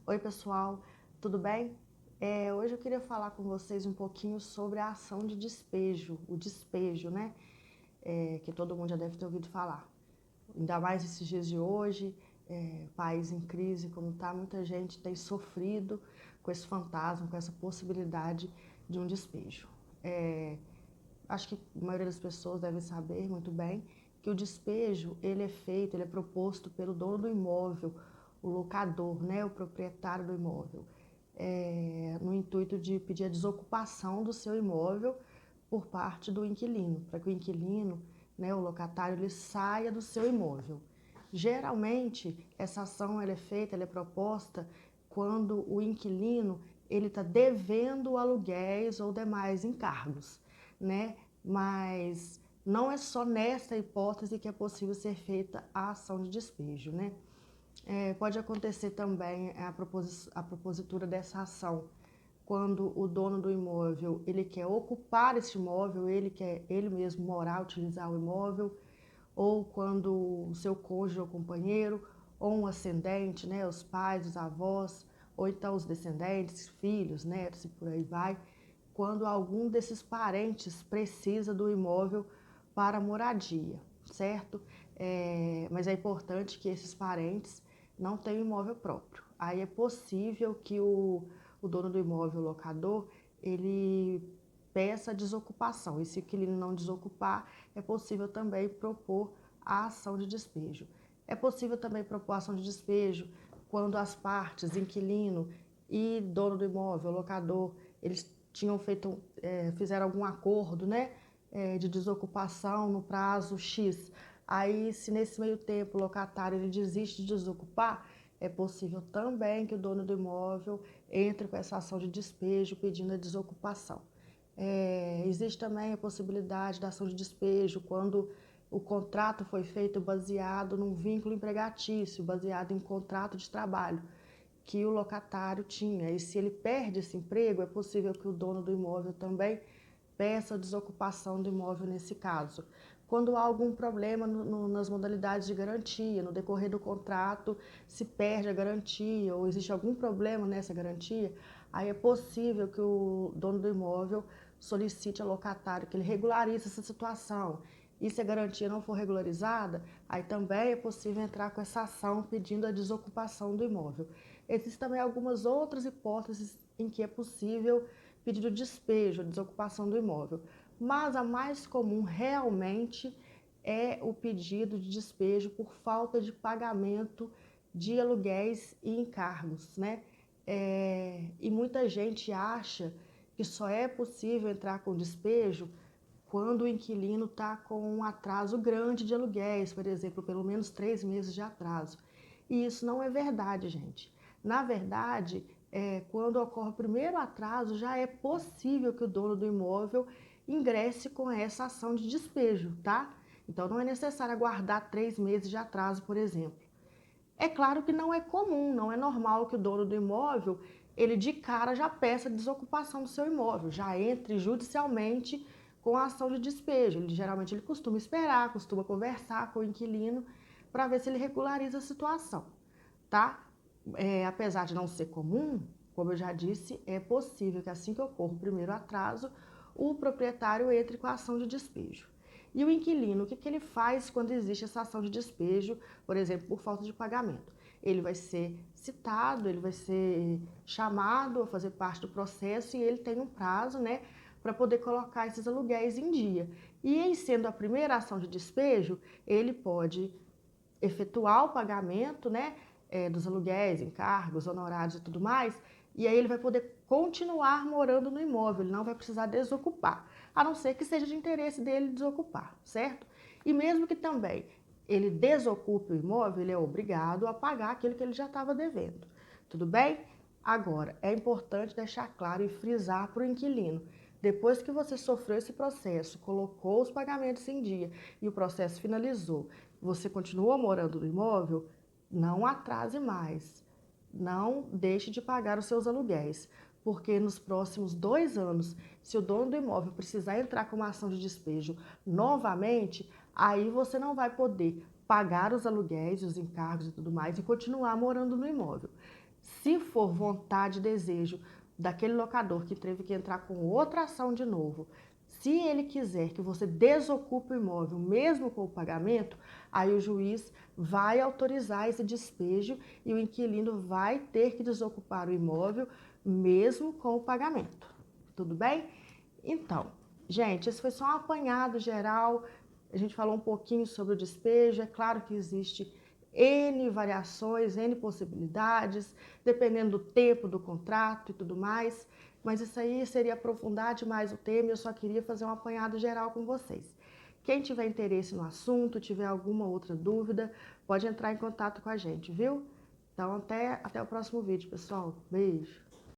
Oi pessoal, tudo bem? Hoje eu queria falar com vocês um pouquinho sobre a ação de despejo, o despejo, né? Que todo mundo já deve ter ouvido falar. Ainda mais esses dias de hoje, país em crise como está, muita gente tem sofrido com esse fantasma, com essa possibilidade de um despejo. Acho que a maioria das pessoas deve saber muito bem que o despejo, ele é proposto pelo dono do imóvel, o locador, né, o proprietário do imóvel, no intuito de pedir a desocupação do seu imóvel por parte do inquilino, para que o inquilino, né, o locatário, ele saia do seu imóvel. Geralmente, essa ação ela é proposta quando o inquilino ele está devendo aluguéis ou demais encargos, né? Mas não é só nessa hipótese que é possível ser feita a ação de despejo, né? Pode acontecer também a propositura dessa ação quando o dono do imóvel ele quer ocupar esse imóvel, ele quer ele mesmo morar, utilizar o imóvel, ou quando o seu cônjuge ou companheiro, ou um ascendente, né, os pais, os avós, ou então os descendentes, filhos, netos e por aí vai, quando algum desses parentes precisa do imóvel para moradia, certo? Mas é importante que esses parentes não tenham imóvel próprio. Aí é possível que o dono do imóvel, o locador, ele peça a desocupação. E se o inquilino não desocupar, é possível também propor a ação de despejo. É possível também propor a ação de despejo quando as partes, inquilino e dono do imóvel, locador, eles fizeram algum acordo, né, de desocupação no prazo X. Aí, se nesse meio tempo o locatário ele desiste de desocupar, é possível também que o dono do imóvel entre com essa ação de despejo pedindo a desocupação. Existe também a possibilidade da ação de despejo quando o contrato foi feito baseado num vínculo empregatício, baseado em contrato de trabalho que o locatário tinha. E se ele perde esse emprego, é possível que o dono do imóvel também peça a desocupação do imóvel nesse caso. Quando há algum problema nas modalidades de garantia, no decorrer do contrato, se perde a garantia ou existe algum problema nessa garantia, aí é possível que o dono do imóvel solicite ao locatário que ele regularize essa situação. E se a garantia não for regularizada, aí também é possível entrar com essa ação pedindo a desocupação do imóvel. Existem também algumas outras hipóteses em que é possível pedir o despejo, a desocupação do imóvel. Mas a mais comum realmente é o pedido de despejo por falta de pagamento de aluguéis e encargos, né? E muita gente acha que só é possível entrar com despejo quando o inquilino está com um atraso grande de aluguéis, por exemplo, pelo menos 3 meses de atraso. E isso não é verdade, gente. Na verdade, quando ocorre o primeiro atraso, já é possível que o dono do imóvel ingresse com essa ação de despejo, tá? Então não é necessário aguardar 3 meses de atraso, por exemplo. É claro que não é comum, não é normal que o dono do imóvel, ele de cara já peça a desocupação do seu imóvel, já entre judicialmente com a ação de despejo. Geralmente ele costuma esperar, costuma conversar com o inquilino para ver se ele regulariza a situação, tá? Apesar de não ser comum, como eu já disse, é possível que assim que ocorra o primeiro atraso, o proprietário entre com a ação de despejo. E o inquilino, o que ele faz quando existe essa ação de despejo, por exemplo, por falta de pagamento? Ele vai ser citado, ele vai ser chamado a fazer parte do processo e ele tem um prazo, né, para poder colocar esses aluguéis em dia. E em sendo a primeira ação de despejo, ele pode efetuar o pagamento, né, dos aluguéis, encargos, honorários e tudo mais, e aí ele vai poder continuar morando no imóvel, ele não vai precisar desocupar, a não ser que seja de interesse dele desocupar, certo? E mesmo que também ele desocupe o imóvel, ele é obrigado a pagar aquilo que ele já estava devendo, tudo bem? Agora, é importante deixar claro e frisar para o inquilino, depois que você sofreu esse processo, colocou os pagamentos em dia e o processo finalizou, você continua morando no imóvel, não atrase mais, não deixe de pagar os seus aluguéis, porque nos próximos 2 anos, se o dono do imóvel precisar entrar com uma ação de despejo novamente, aí você não vai poder pagar os aluguéis, os encargos e tudo mais e continuar morando no imóvel. Se for vontade e desejo daquele locador que teve que entrar com outra ação de novo, se ele quiser que você desocupe o imóvel mesmo com o pagamento, aí o juiz vai autorizar esse despejo e o inquilino vai ter que desocupar o imóvel mesmo com o pagamento. Tudo bem? Então, gente, esse foi só um apanhado geral. A gente falou um pouquinho sobre o despejo. É claro que existe N variações, N possibilidades, dependendo do tempo do contrato e tudo mais. Mas isso aí seria aprofundar demais o tema e eu só queria fazer um apanhado geral com vocês. Quem tiver interesse no assunto, tiver alguma outra dúvida, pode entrar em contato com a gente, viu? Então, até o próximo vídeo, pessoal. Beijo!